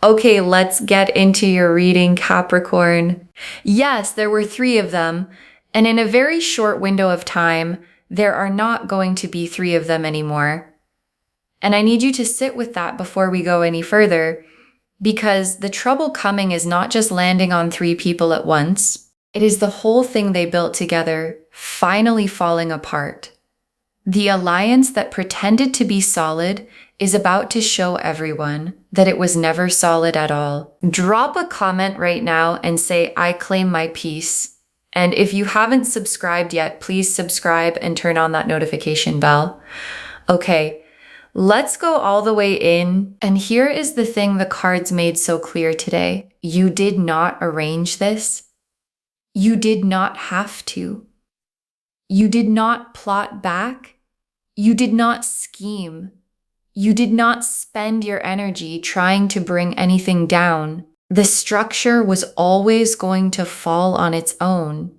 Okay, let's get into your reading, Capricorn. Yes, there were 3 of them, and in a very short window of time, there are not going to be 3 of them anymore. And I need you to sit with that before we go any further, because the trouble coming is not just landing on 3 people at once. It is the whole thing they built together finally falling apart. The alliance that pretended to be solid is about to show everyone that it was never solid at all. Drop a comment right now and say, I claim my peace. And if you haven't subscribed yet, please subscribe and turn on that notification bell. Okay, let's go all the way in. And here is the thing the cards made so clear today. You did not arrange this. You did not have to. You did not plot back. You did not scheme. You did not spend your energy trying to bring anything down. The structure was always going to fall on its own,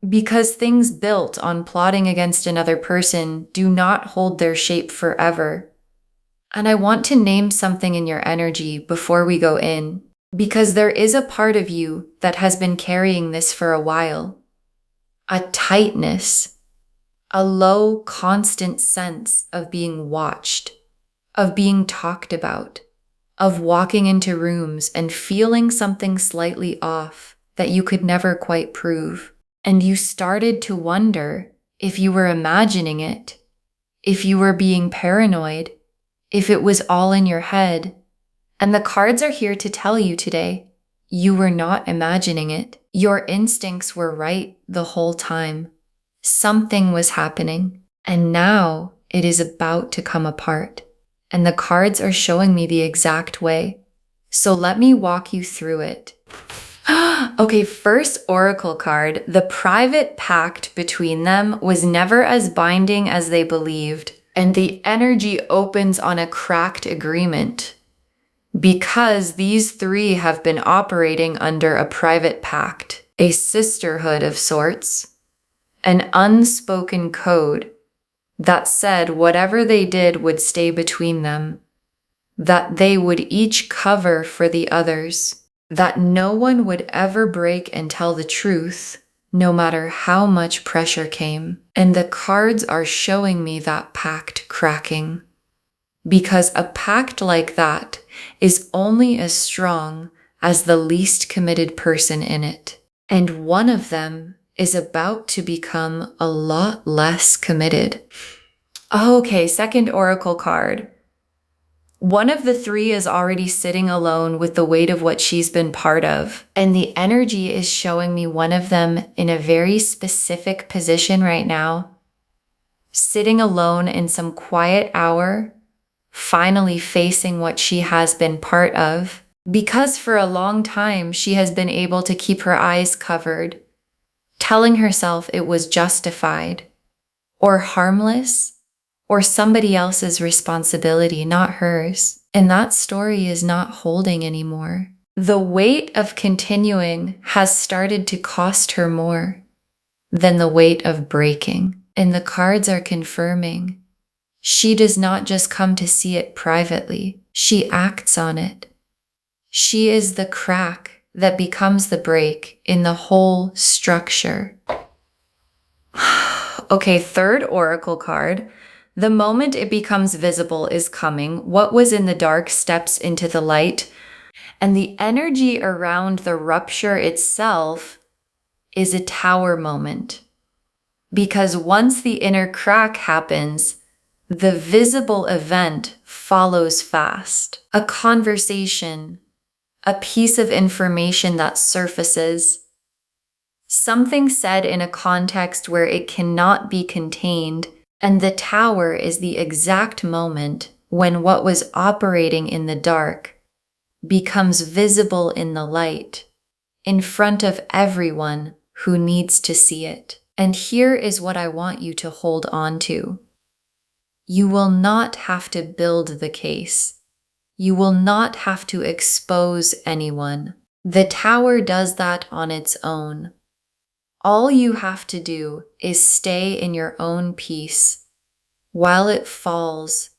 because things built on plotting against another person do not hold their shape forever. And I want to name something in your energy before we go in, because there is a part of you that has been carrying this for a while. A tightness. A low, constant sense of being watched, of being talked about, of walking into rooms and feeling something slightly off that you could never quite prove. And you started to wonder if you were imagining it, if you were being paranoid, if it was all in your head. And the cards are here to tell you today, you were not imagining it. Your instincts were right the whole time. Something was happening, and now it is about to come apart. And the cards are showing me the exact way. So let me walk you through it. Okay, first oracle card. The private pact between them was never as binding as they believed, and the energy opens on a cracked agreement. Because these 3 have been operating under a private pact, a sisterhood of sorts. An unspoken code that said whatever they did would stay between them, that they would each cover for the others, that no one would ever break and tell the truth, no matter how much pressure came. And the cards are showing me that pact cracking, because a pact like that is only as strong as the least committed person in it. And one of them is about to become a lot less committed. Okay, second oracle card. One of the 3 is already sitting alone with the weight of what she's been part of. And the energy is showing me one of them in a very specific position right now, sitting alone in some quiet hour, finally facing what she has been part of. Because for a long time, she has been able to keep her eyes covered, telling herself it was justified, or harmless, or somebody else's responsibility, not hers. And that story is not holding anymore. The weight of continuing has started to cost her more than the weight of breaking. And the cards are confirming she does not just come to see it privately, she acts on it. She is the crack that becomes the break in the whole structure. Okay, third oracle card. The moment it becomes visible is coming. What was in the dark steps into the light. And the energy around the rupture itself is a tower moment. Because once the inner crack happens, the visible event follows fast. A conversation, a piece of information that surfaces, something said in a context where it cannot be contained, and the tower is the exact moment when what was operating in the dark becomes visible in the light, in front of everyone who needs to see it. And here is what I want you to hold on to. You will not have to build the case. You will not have to expose anyone. The tower does that on its own. All you have to do is stay in your own peace, while it falls.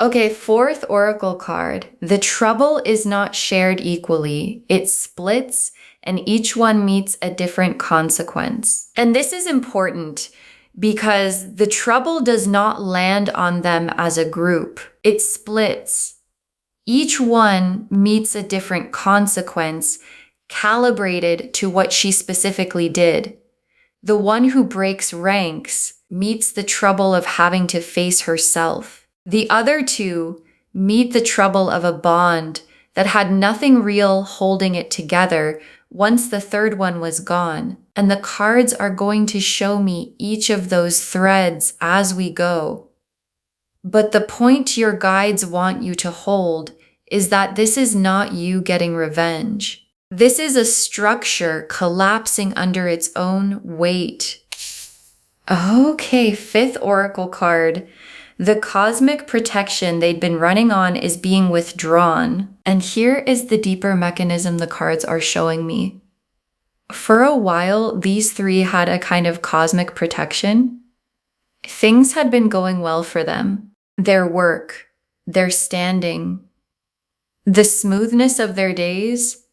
Okay, fourth oracle card. The trouble is not shared equally. It splits, and each one meets a different consequence. And this is important because the trouble does not land on them as a group. It splits. Each one meets a different consequence calibrated to what she specifically did. The one who breaks ranks meets the trouble of having to face herself. The other two meet the trouble of a bond that had nothing real holding it together once the third one was gone. And the cards are going to show me each of those threads as we go. But the point your guides want you to hold is that this is not you getting revenge. This is a structure collapsing under its own weight. Okay, fifth oracle card. The cosmic protection they'd been running on is being withdrawn. And here is the deeper mechanism the cards are showing me. For a while, these three had a kind of cosmic protection. Things had been going well for them. Their work, their standing, the smoothness of their days,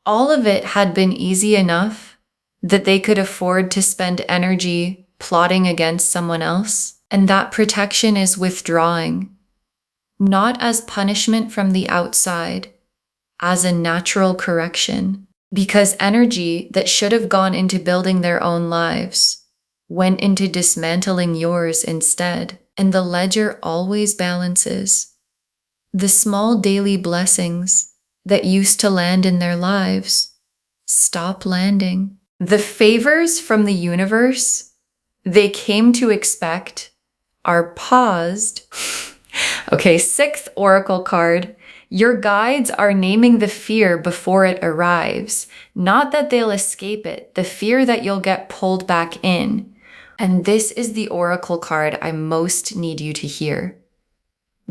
all of it had been easy enough that they could afford to spend energy plotting against someone else. And that protection is withdrawing, not as punishment from the outside, as a natural correction, because energy that should have gone into building their own lives went into dismantling yours instead. And the ledger always balances. The small daily blessings that used to land in their lives stop landing. The favors from the universe they came to expect are paused. Okay, sixth oracle card. Your guides are naming the fear before it arrives. Not that they'll escape it, the fear that you'll get pulled back in. And this is the oracle card I most need you to hear.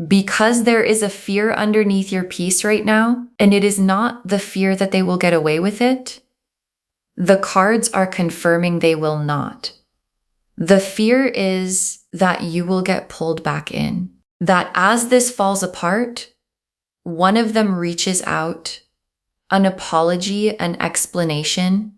Because there is a fear underneath your piece right now, and it is not the fear that they will get away with it, the cards are confirming they will not. The fear is that you will get pulled back in. That as this falls apart, one of them reaches out, an apology, an explanation,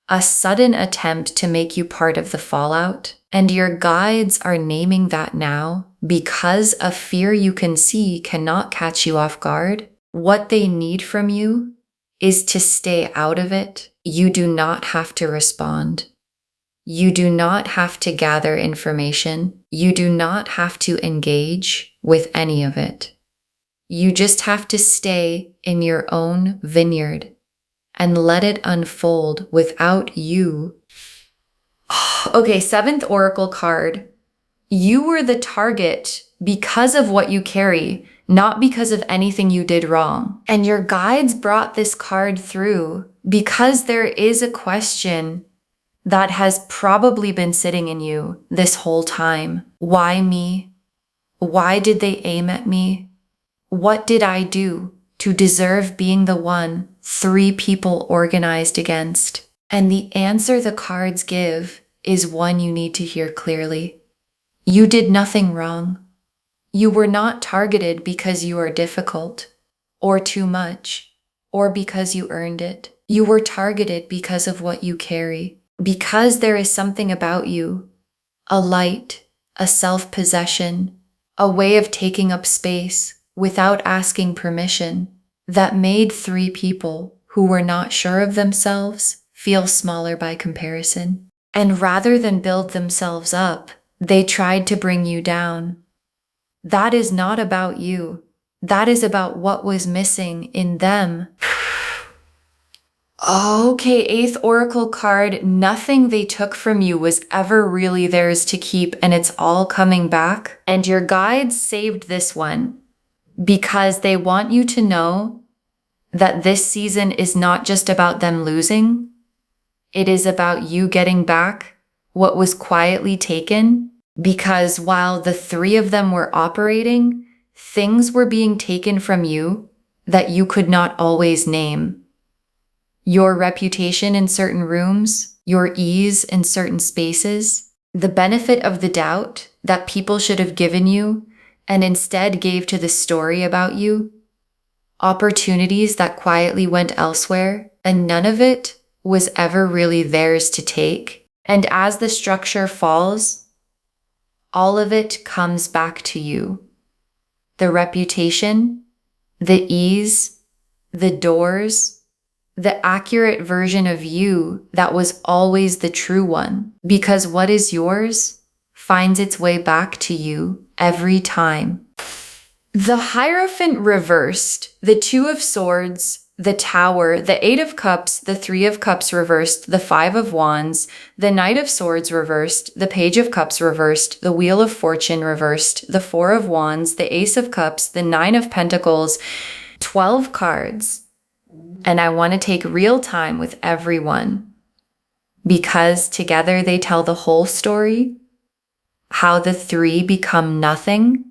a sudden attempt to make you part of the fallout, and your guides are naming that now because a fear you can see cannot catch you off guard. What they need from you is to stay out of it. You do not have to respond. You do not have to gather information. You do not have to engage with any of it. You just have to stay in your own vineyard and let it unfold without you. Okay, seventh oracle card. You were the target because of what you carry, not because of anything you did wrong. And your guides brought this card through because there is a question that has probably been sitting in you this whole time. Why me? Why did they aim at me? What did I do to deserve being the one 3 people organized against? And the answer the cards give is one you need to hear clearly. You did nothing wrong. You were not targeted because you are difficult, or too much, or because you earned it. You were targeted because of what you carry, because there is something about you, a light, a self-possession, a way of taking up space without asking permission, that made 3 people who were not sure of themselves feel smaller by comparison. And rather than build themselves up, they tried to bring you down. That is not about you. That is about what was missing in them. Okay, 8th oracle card. Nothing they took from you was ever really theirs to keep, and it's all coming back. And your guides saved this one because they want you to know that this season is not just about them losing. It is about you getting back what was quietly taken, because while the 3 of them were operating, things were being taken from you that you could not always name. Your reputation in certain rooms, your ease in certain spaces, the benefit of the doubt that people should have given you and instead gave to the story about you, opportunities that quietly went elsewhere, and none of it was ever really theirs to take. And as the structure falls, all of it comes back to you. The reputation, the ease, the doors, the accurate version of you that was always the true one. Because what is yours finds its way back to you every time. The Hierophant reversed, the Two of Swords, the Tower, the Eight of Cups, the Three of Cups reversed, the Five of Wands, the Knight of Swords reversed, the Page of Cups reversed, the Wheel of Fortune reversed, the Four of Wands, the Ace of Cups, the Nine of Pentacles, 12 cards. And I want to take real time with everyone because together they tell the whole story, how the three become nothing,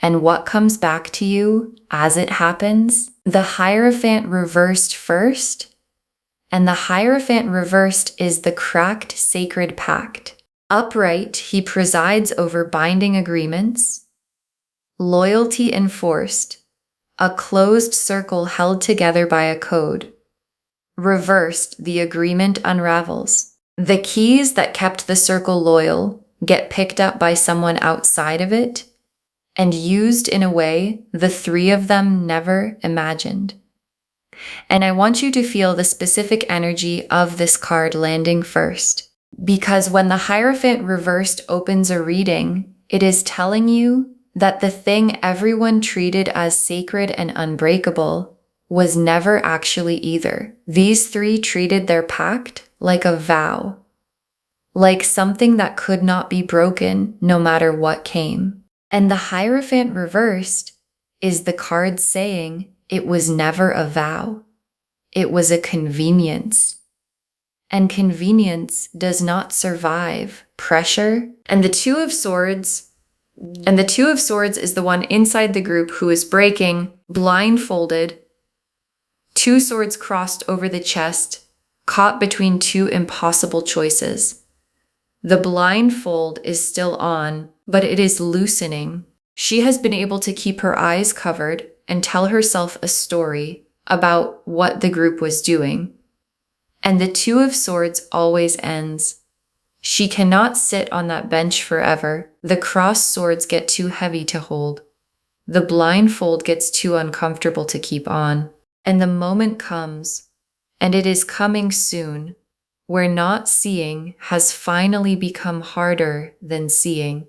and what comes back to you as it happens. The Hierophant reversed first, and the Hierophant reversed is the cracked sacred pact. Upright, he presides over binding agreements, loyalty enforced, a closed circle held together by a code. Reversed, the agreement unravels. The keys that kept the circle loyal get picked up by someone outside of it and used in a way the three of them never imagined. And I want you to feel the specific energy of this card landing first, because when the Hierophant reversed opens a reading, it is telling you that the thing everyone treated as sacred and unbreakable was never actually either. These three treated their pact like a vow, like something that could not be broken no matter what came. And the Hierophant reversed is the card saying it was never a vow. It was a convenience. And convenience does not survive pressure. And the Two of Swords is the one inside the group who is breaking, blindfolded, two swords crossed over the chest, caught between two impossible choices. The blindfold is still on, but it is loosening. She has been able to keep her eyes covered and tell herself a story about what the group was doing. And the Two of Swords always ends. She cannot sit on that bench forever. The crossed swords get too heavy to hold. The blindfold gets too uncomfortable to keep on. And the moment comes, and it is coming soon, where not seeing has finally become harder than seeing.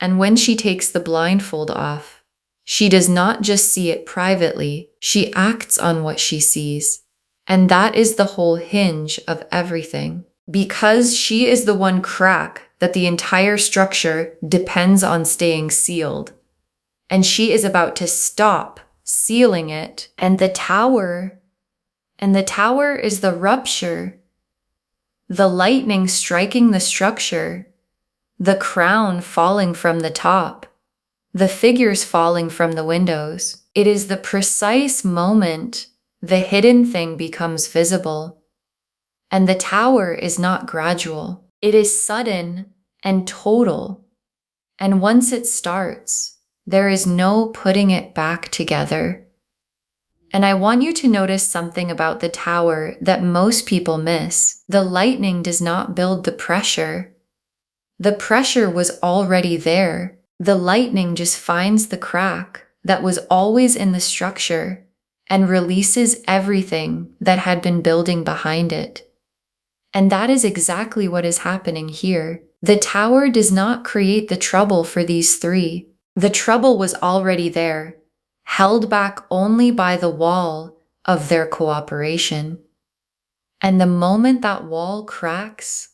And when she takes the blindfold off, she does not just see it privately, she acts on what she sees. And that is the whole hinge of everything. Because she is the one crack that the entire structure depends on staying sealed. And she is about to stop sealing it. And the tower is the rupture, the lightning striking the structure, the crown falling from the top, the figures falling from the windows. It is the precise moment the hidden thing becomes visible. And the tower is not gradual. It is sudden and total. And once it starts, there is no putting it back together. And I want you to notice something about the tower that most people miss. The lightning does not build the pressure. The pressure was already there. The lightning just finds the crack that was always in the structure and releases everything that had been building behind it. And that is exactly what is happening here. The tower does not create the trouble for these three. The trouble was already there, held back only by the wall of their cooperation. And the moment that wall cracks,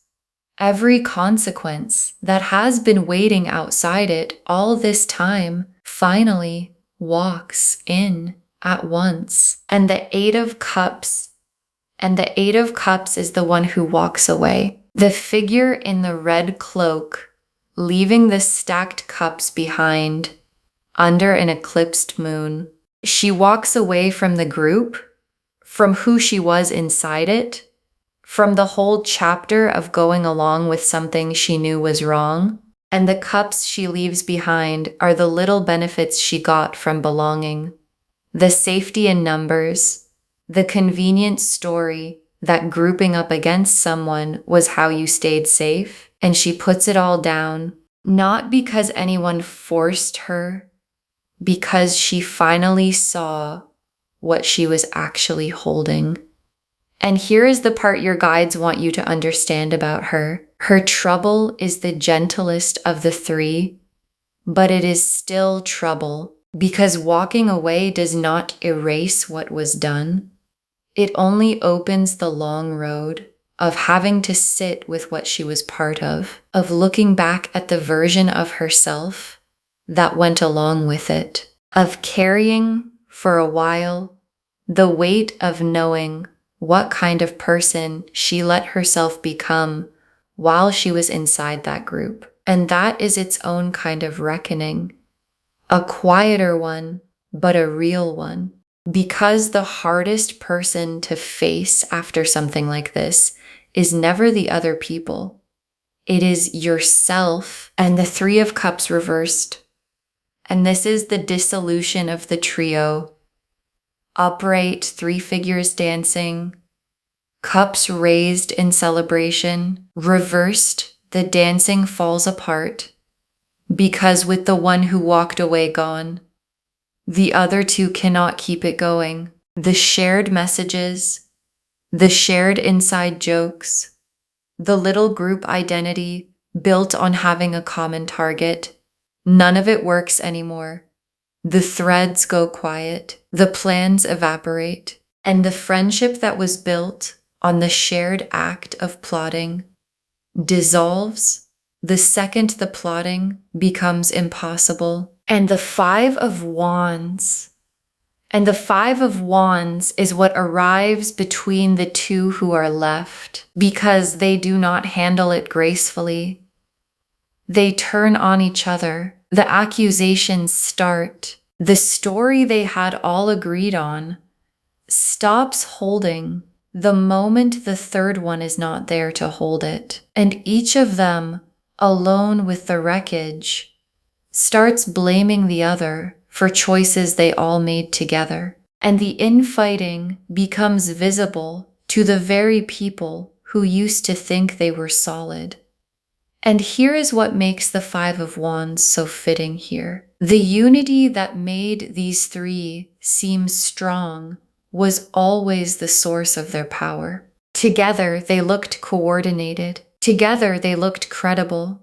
every consequence that has been waiting outside it all this time finally walks in at once. And the Eight of Cups is the one who walks away. The figure in the red cloak, leaving the stacked cups behind under an eclipsed moon. She walks away from the group, from who she was inside it, from the whole chapter of going along with something she knew was wrong. And the cups she leaves behind are the little benefits she got from belonging. The safety in numbers, the convenient story that grouping up against someone was how you stayed safe, and she puts it all down, not because anyone forced her, because she finally saw what she was actually holding. And here is the part your guides want you to understand about her. Her trouble is the gentlest of the three, but it is still trouble because walking away does not erase what was done. It only opens the long road of having to sit with what she was part of looking back at the version of herself that went along with it, of carrying for a while the weight of knowing what kind of person she let herself become while she was inside that group. And that is its own kind of reckoning, a quieter one, but a real one. Because the hardest person to face after something like this is never the other people. It is yourself and the Three of Cups reversed. And this is the dissolution of the trio. Upright, three figures dancing, cups raised in celebration, reversed, the dancing falls apart, because with the one who walked away gone, the other two cannot keep it going. The shared messages, the shared inside jokes, the little group identity built on having a common target, none of it works anymore. The threads go quiet, the plans evaporate, and the friendship that was built on the shared act of plotting dissolves the second the plotting becomes impossible. And the Five of Wands is what arrives between the two who are left because they do not handle it gracefully. They turn on each other. The accusations start. The story they had all agreed on stops holding the moment the third one is not there to hold it. And each of them, alone with the wreckage, starts blaming the other for choices they all made together. And the infighting becomes visible to the very people who used to think they were solid. And here is what makes the Five of Wands so fitting here. The unity that made these three seem strong was always the source of their power. Together, they looked coordinated. Together, they looked credible.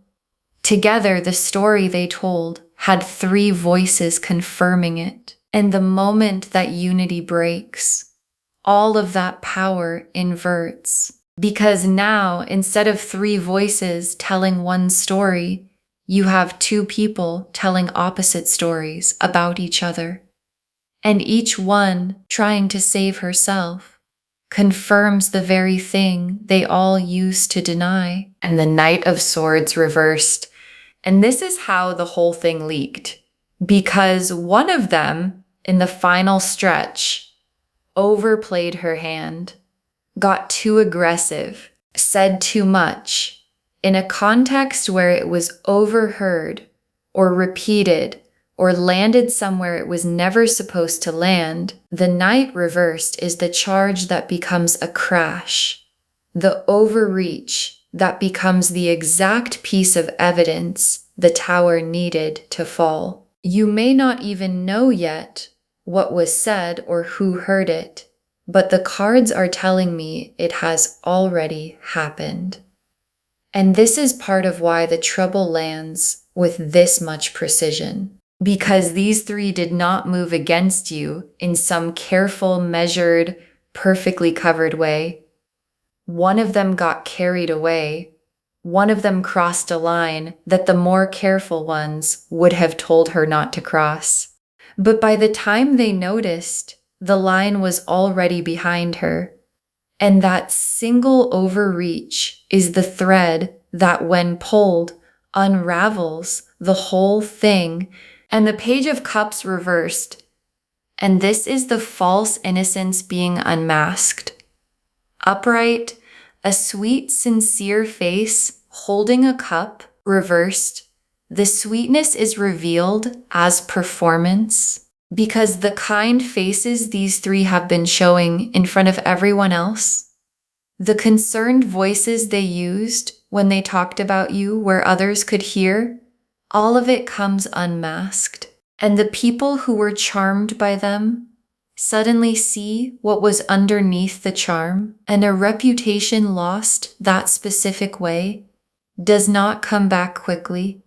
Together, the story they told had three voices confirming it. And the moment that unity breaks, all of that power inverts. Because now, instead of three voices telling one story, you have two people telling opposite stories about each other. And each one, trying to save herself, confirms the very thing they all used to deny. And the Knight of Swords reversed. And this is how the whole thing leaked. Because one of them, in the final stretch, overplayed her hand, got too aggressive, said too much, in a context where it was overheard or repeated or landed somewhere it was never supposed to land. The Knight reversed is the charge that becomes a crash, the overreach that becomes the exact piece of evidence the tower needed to fall. You may not even know yet what was said or who heard it, but the cards are telling me it has already happened. And this is part of why the trouble lands with this much precision. Because these three did not move against you in some careful, measured, perfectly covered way. One of them got carried away. One of them crossed a line that the more careful ones would have told her not to cross. But by the time they noticed, the line was already behind her. And that single overreach is the thread that, when pulled, unravels the whole thing. And the Page of Cups reversed. And this is the false innocence being unmasked. Upright, a sweet, sincere face holding a cup reversed. The sweetness is revealed as performance because the kind faces these three have been showing in front of everyone else, the concerned voices they used when they talked about you where others could hear, all of it comes unmasked. And the people who were charmed by them suddenly see what was underneath the charm, and a reputation lost that specific way does not come back quickly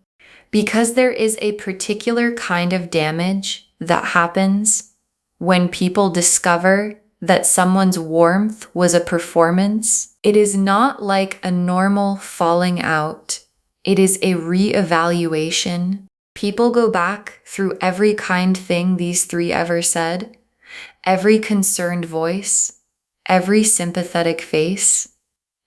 because there is a particular kind of damage that happens when people discover that someone's warmth was a performance. It is not like a normal falling out. It is a re-evaluation. People go back through every kind thing these three ever said, every concerned voice, every sympathetic face,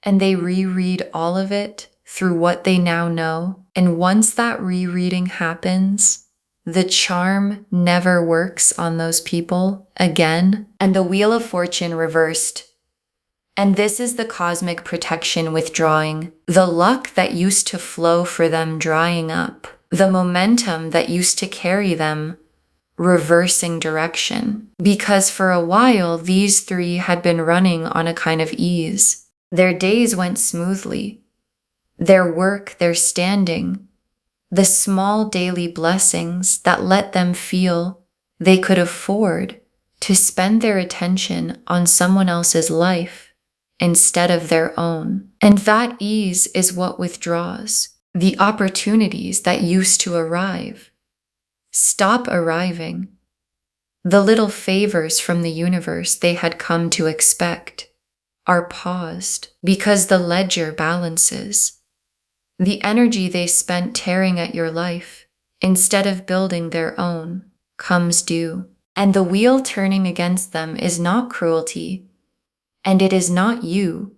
and they reread all of it through what they now know. And once that rereading happens, the charm never works on those people again, and the Wheel of Fortune reversed. And this is the cosmic protection withdrawing, the luck that used to flow for them drying up, the momentum that used to carry them reversing direction. Because for a while, these three had been running on a kind of ease. Their days went smoothly. Their work, their standing, the small daily blessings that let them feel they could afford to spend their attention on someone else's life instead of their own. And that ease is what withdraws. The opportunities that used to arrive stop arriving. The little favors from the universe they had come to expect are paused because the ledger balances. The energy they spent tearing at your life, instead of building their own, comes due. And the wheel turning against them is not cruelty, and it is not you.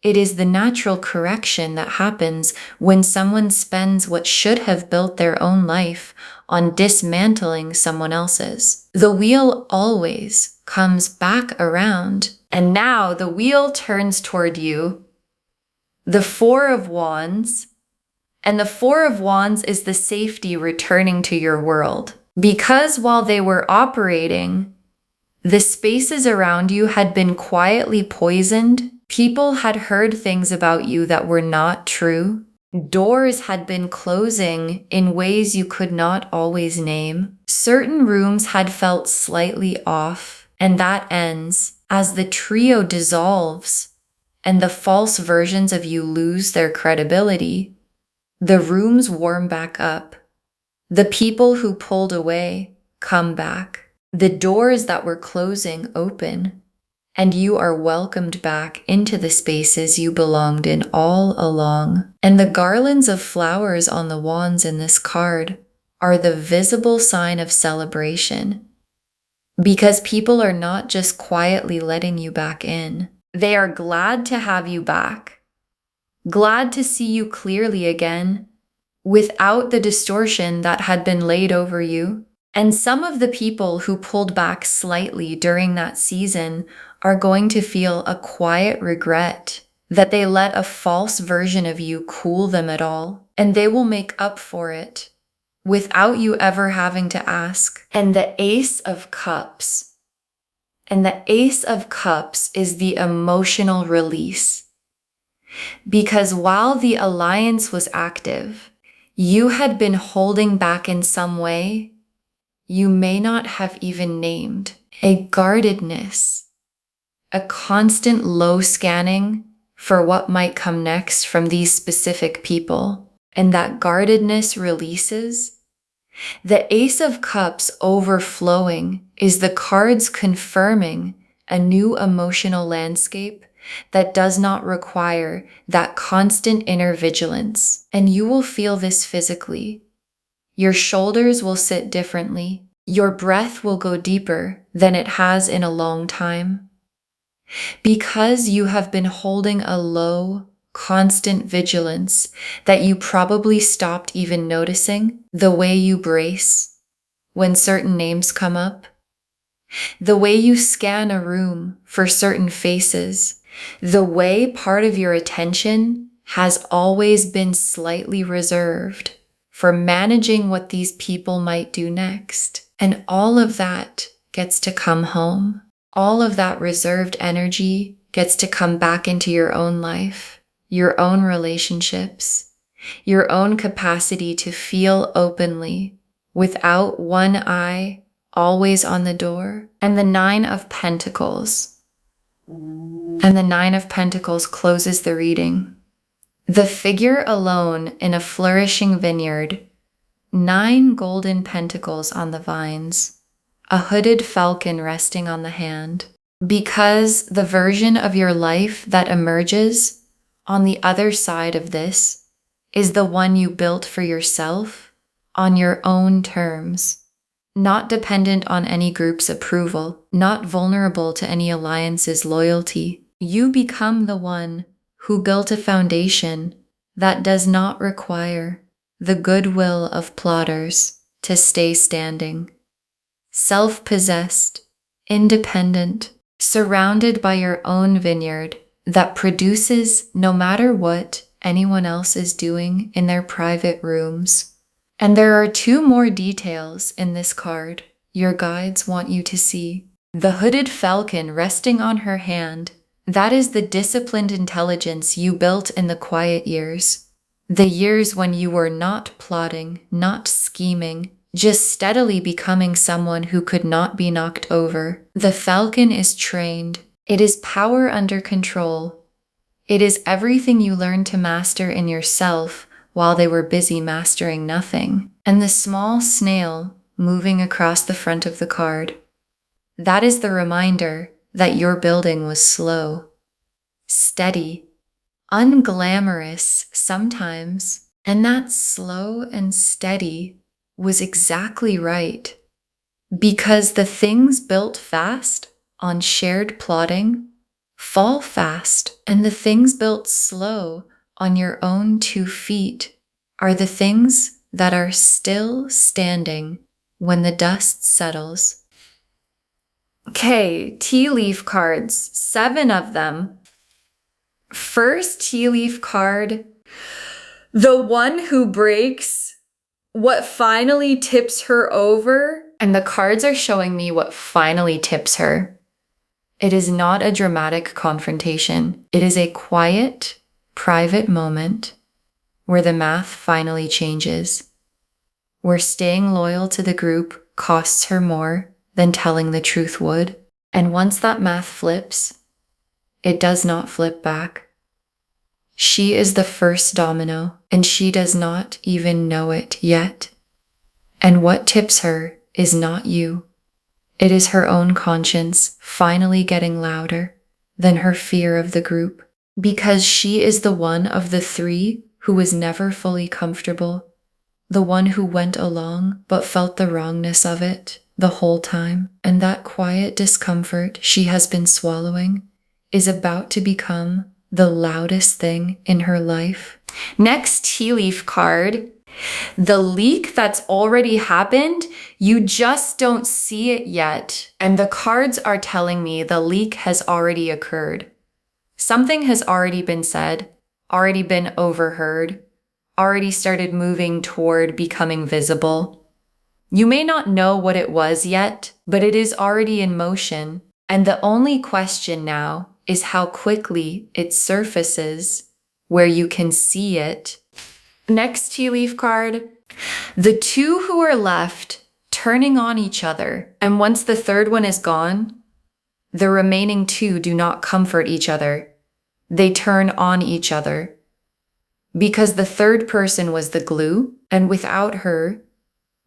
It is the natural correction that happens when someone spends what should have built their own life on dismantling someone else's. The wheel always comes back around, and now the wheel turns toward you. The Four of Wands, and the Four of Wands is the safety returning to your world. Because while they were operating, the spaces around you had been quietly poisoned. People had heard things about you that were not true. Doors had been closing in ways you could not always name. Certain rooms had felt slightly off, and that ends as the trio dissolves and the false versions of you lose their credibility. The rooms warm back up. The people who pulled away come back. The doors that were closing open, and you are welcomed back into the spaces you belonged in all along. And the garlands of flowers on the wands in this card are the visible sign of celebration, because people are not just quietly letting you back in. They are glad to have you back, glad to see you clearly again, without the distortion that had been laid over you. And some of the people who pulled back slightly during that season are going to feel a quiet regret that they let a false version of you cool them at all. And they will make up for it without you ever having to ask. And the Ace of Cups. And the Ace of Cups is the emotional release. Because while the alliance was active, you had been holding back in some way you may not have even named. A guardedness, a constant low scanning for what might come next from these specific people. And that guardedness releases. The Ace of Cups overflowing is the cards confirming a new emotional landscape that does not require that constant inner vigilance. And you will feel this physically. Your shoulders will sit differently. Your breath will go deeper than it has in a long time. Because you have been holding a low, constant vigilance that you probably stopped even noticing, the way you brace when certain names come up, the way you scan a room for certain faces, the way part of your attention has always been slightly reserved for managing what these people might do next. And all of that gets to come home. All of that reserved energy gets to come back into your own life, your own relationships, your own capacity to feel openly without one eye always on the door. And the Nine of Pentacles. And the Nine of Pentacles closes the reading. The figure alone in a flourishing vineyard, 9 golden pentacles on the vines, a hooded falcon resting on the hand. Because the version of your life that emerges on the other side of this is the one you built for yourself on your own terms, not dependent on any group's approval, not vulnerable to any alliance's loyalty. You become the one who built a foundation that does not require the goodwill of plotters to stay standing. Self-possessed, independent, surrounded by your own vineyard that produces no matter what anyone else is doing in their private rooms. And there are 2 more details in this card your guides want you to see. The hooded falcon resting on her hand, that is the disciplined intelligence you built in the quiet years. The years when you were not plotting, not scheming, just steadily becoming someone who could not be knocked over. The falcon is trained. It is power under control. It is everything you learned to master in yourself while they were busy mastering nothing. And the small snail moving across the front of the card, that is the reminder that your building was slow, steady, unglamorous sometimes, and that slow and steady was exactly right, because the things built fast on shared plotting fall fast, and the things built slow on your own 2 feet are the things that are still standing when the dust settles. Okay, tea leaf cards, 7 of them. First tea leaf card, the one who breaks what finally tips her over. And the cards are showing me what finally tips her. It is not a dramatic confrontation. It is a quiet, private moment where the math finally changes, where staying loyal to the group costs her more than telling the truth would. And once that math flips, it does not flip back. She is the first domino, and she does not even know it yet. And what tips her is not you. It is her own conscience finally getting louder than her fear of the group, because she is the one of the 3 who was never fully comfortable, the one who went along but felt the wrongness of it the whole time. And that quiet discomfort she has been swallowing is about to become the loudest thing in her life. Next tea leaf card, the leak that's already happened, you just don't see it yet. And the cards are telling me the leak has already occurred. Something has already been said, already been overheard, already started moving toward becoming visible. You may not know what it was yet, but it is already in motion. And the only question now is how quickly it surfaces where you can see it. Next tea leaf card, the 2 who are left turning on each other. And once the 3rd one is gone, the remaining 2 do not comfort each other. They turn on each other. Because the 3rd person was the glue, and without her,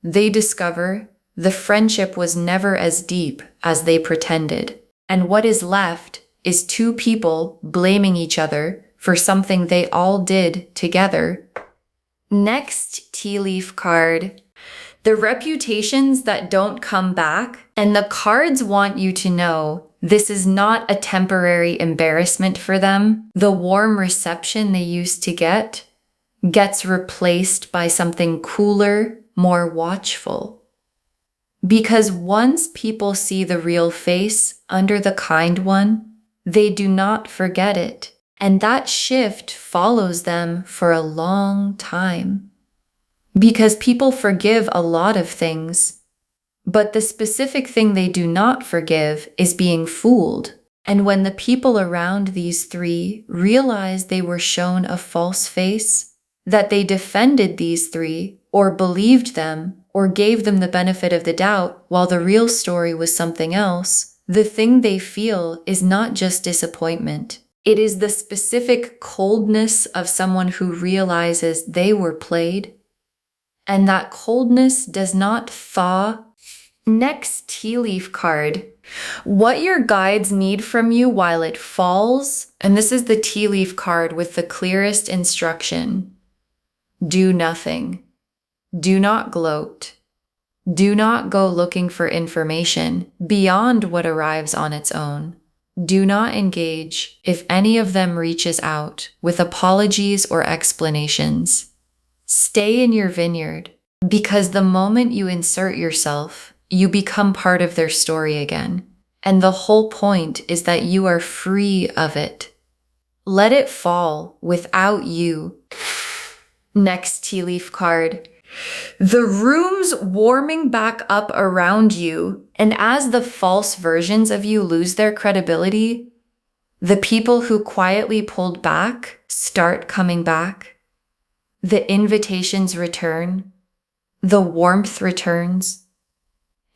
they discover the friendship was never as deep as they pretended. And what is left is 2 people blaming each other for something they all did together. Next tea leaf card, the reputations that don't come back. And the cards want you to know this is not a temporary embarrassment for them. The warm reception they used to get gets replaced by something cooler, more watchful. Because once people see the real face under the kind one, they do not forget it. And that shift follows them for a long time. because people forgive a lot of things, but the specific thing they do not forgive is being fooled. And when the people around these three realized they were shown a false face, that they defended these three, or believed them, or gave them the benefit of the doubt while the real story was something else, the thing they feel is not just disappointment. It is the specific coldness of someone who realizes they were played, and that coldness does not thaw. Next tea leaf card. What your guides need from you while it falls, and this is the tea leaf card with the clearest instruction. Do nothing. Do not gloat. Do not go looking for information beyond what arrives on its own. Do not engage if any of them reaches out with apologies or explanations. Stay in your vineyard, because the moment you insert yourself, you become part of their story again. And the whole point is that you are free of it. Let it fall without you. Next tea leaf card. The room's warming back up around you, and as the false versions of you lose their credibility, the people who quietly pulled back start coming back. The invitations return. The warmth returns.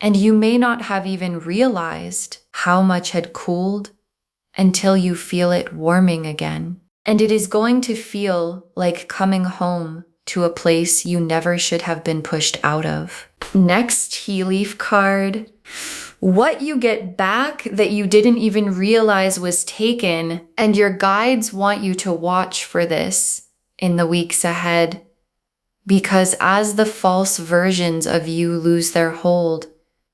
And you may not have even realized how much had cooled until you feel it warming again. And it is going to feel like coming home to a place you never should have been pushed out of. Next tea leaf card. What you get back that you didn't even realize was taken, and your guides want you to watch for this in the weeks ahead. Because as the false versions of you lose their hold,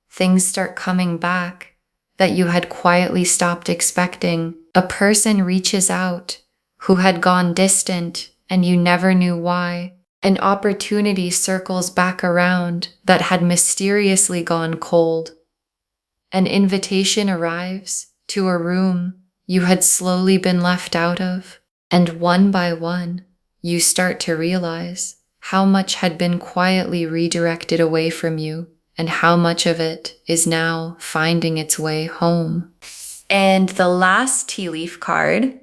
things start coming back that you had quietly stopped expecting. A person reaches out who had gone distant and you never knew why. An opportunity circles back around that had mysteriously gone cold. An invitation arrives to a room you had slowly been left out of, and one by one, you start to realize how much had been quietly redirected away from you, and how much of it is now finding its way home. And the last tea leaf card,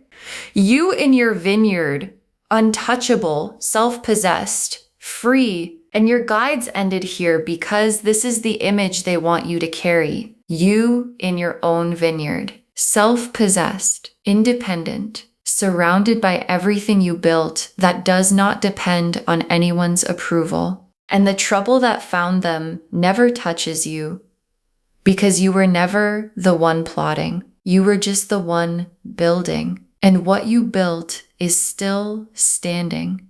you in your vineyard, untouchable, self-possessed, free, and your guides ended here because this is the image they want you to carry. You in your own vineyard, self-possessed, independent, surrounded by everything you built that does not depend on anyone's approval. And the trouble that found them never touches you because you were never the one plotting. You were just the one building. And what you built is still standing.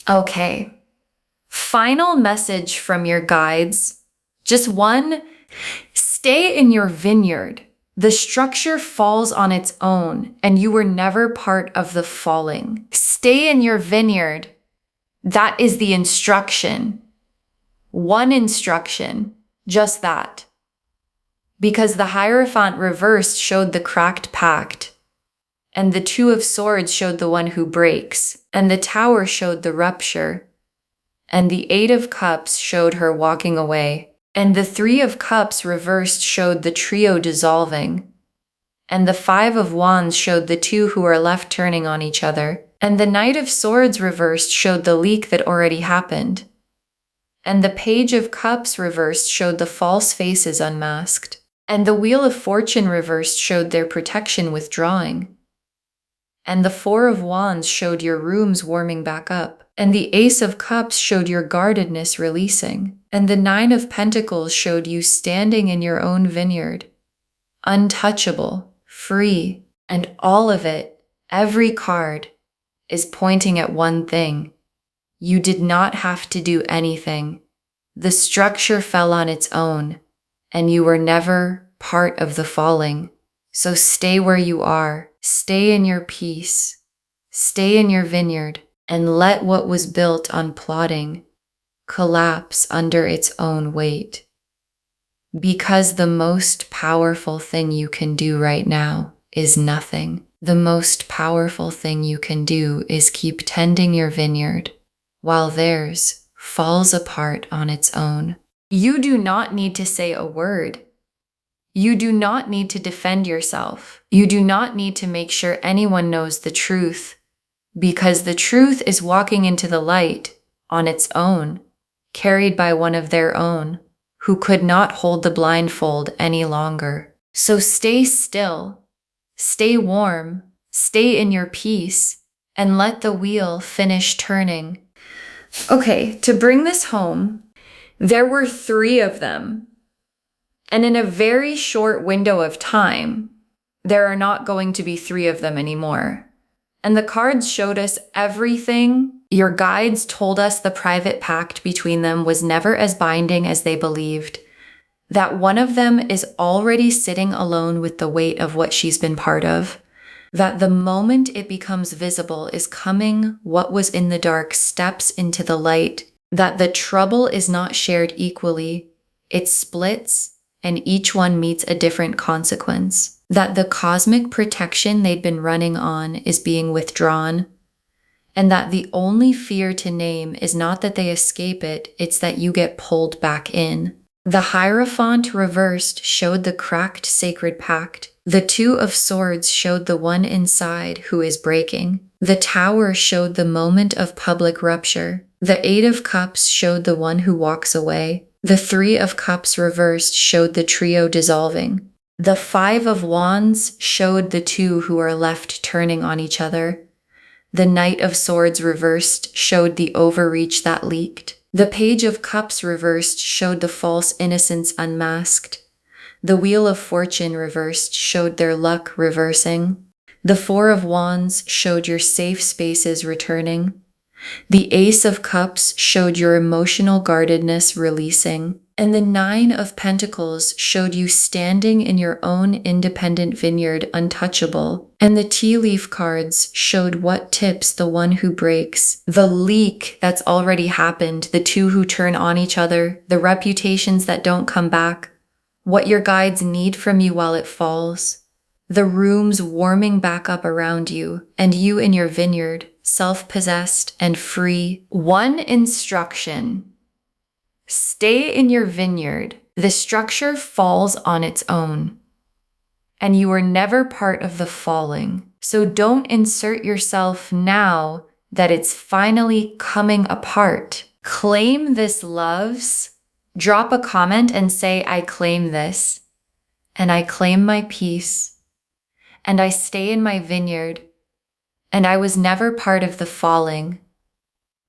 Okay. Final message from your guides. Just one. Stay in your vineyard. The structure falls on its own, and you were never part of the falling. Stay in your vineyard. That is the instruction. One instruction, just that. Because the Hierophant reversed showed the cracked pact, and the Two of Swords showed the one who breaks, and the Tower showed the rupture, and the Eight of Cups showed her walking away, and the Three of Cups reversed showed the trio dissolving, and the Five of Wands showed the two who are left turning on each other, and the Knight of Swords reversed showed the leak that already happened, and the Page of Cups reversed showed the false faces unmasked, and the Wheel of Fortune reversed showed their protection withdrawing, and the Four of Wands showed your rooms warming back up, and the Ace of Cups showed your guardedness releasing, and the Nine of Pentacles showed you standing in your own vineyard, untouchable, free, and all of it, every card, is pointing at one thing. You did not have to do anything. The structure fell on its own, and you were never part of the falling. So stay where you are, stay in your peace, stay in your vineyard, and let what was built on plotting collapse under its own weight. Because the most powerful thing you can do right now is nothing. The most powerful thing you can do is keep tending your vineyard, while theirs falls apart on its own. You do not need to say a word. You do not need to defend yourself. You do not need to make sure anyone knows the truth, because the truth is walking into the light on its own, carried by one of their own, who could not hold the blindfold any longer. So stay still, stay warm, stay in your peace, and let the wheel finish turning. Okay, to bring this home, there were 3 of them. And in a very short window of time, there are not going to be 3 of them anymore. And the cards showed us everything. Your guides told us the private pact between them was never as binding as they believed. That one of them is already sitting alone with the weight of what she's been part of. That the moment it becomes visible is coming, what was in the dark steps into the light. That the trouble is not shared equally. It splits, and each one meets a different consequence. That the cosmic protection they'd been running on is being withdrawn. And that the only fear to name is not that they escape it, it's that you get pulled back in. The Hierophant reversed showed the cracked sacred pact. The 2 of Swords showed the one inside who is breaking. The Tower showed the moment of public rupture. The 8 of Cups showed the one who walks away. The 3 of Cups reversed showed the trio dissolving. The 5 of Wands showed the 2 who are left turning on each other. The Knight of Swords reversed showed the overreach that leaked. The Page of Cups reversed showed the false innocence unmasked. The Wheel of Fortune reversed showed their luck reversing. The 4 of Wands showed your safe spaces returning. The Ace of Cups showed your emotional guardedness releasing. And the 9 of Pentacles showed you standing in your own independent vineyard untouchable. And the tea leaf cards showed what tips the one who breaks, the leak that's already happened, the 2 who turn on each other, the reputations that don't come back, what your guides need from you while it falls, the rooms warming back up around you, and you in your vineyard, self-possessed and free. One instruction: stay in your vineyard. The structure falls on its own, and you are never part of the falling. So don't insert yourself now that it's finally coming apart. Claim this, loves. Drop a comment and say, I claim this, and I claim my peace, and I stay in my vineyard, and I was never part of the falling.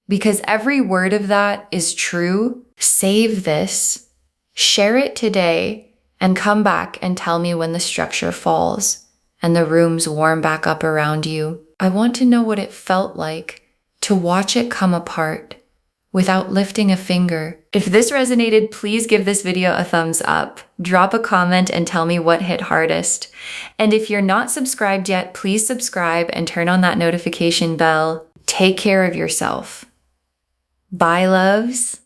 Because every word of that is true. Save this, share it today, and come back and tell me when the structure falls and the rooms warm back up around you. I want to know what it felt like to watch it come apart without lifting a finger. If this resonated, please give this video a thumbs up. Drop a comment and tell me what hit hardest. And if you're not subscribed yet, please subscribe and turn on that notification bell. Take care of yourself. Bye, loves.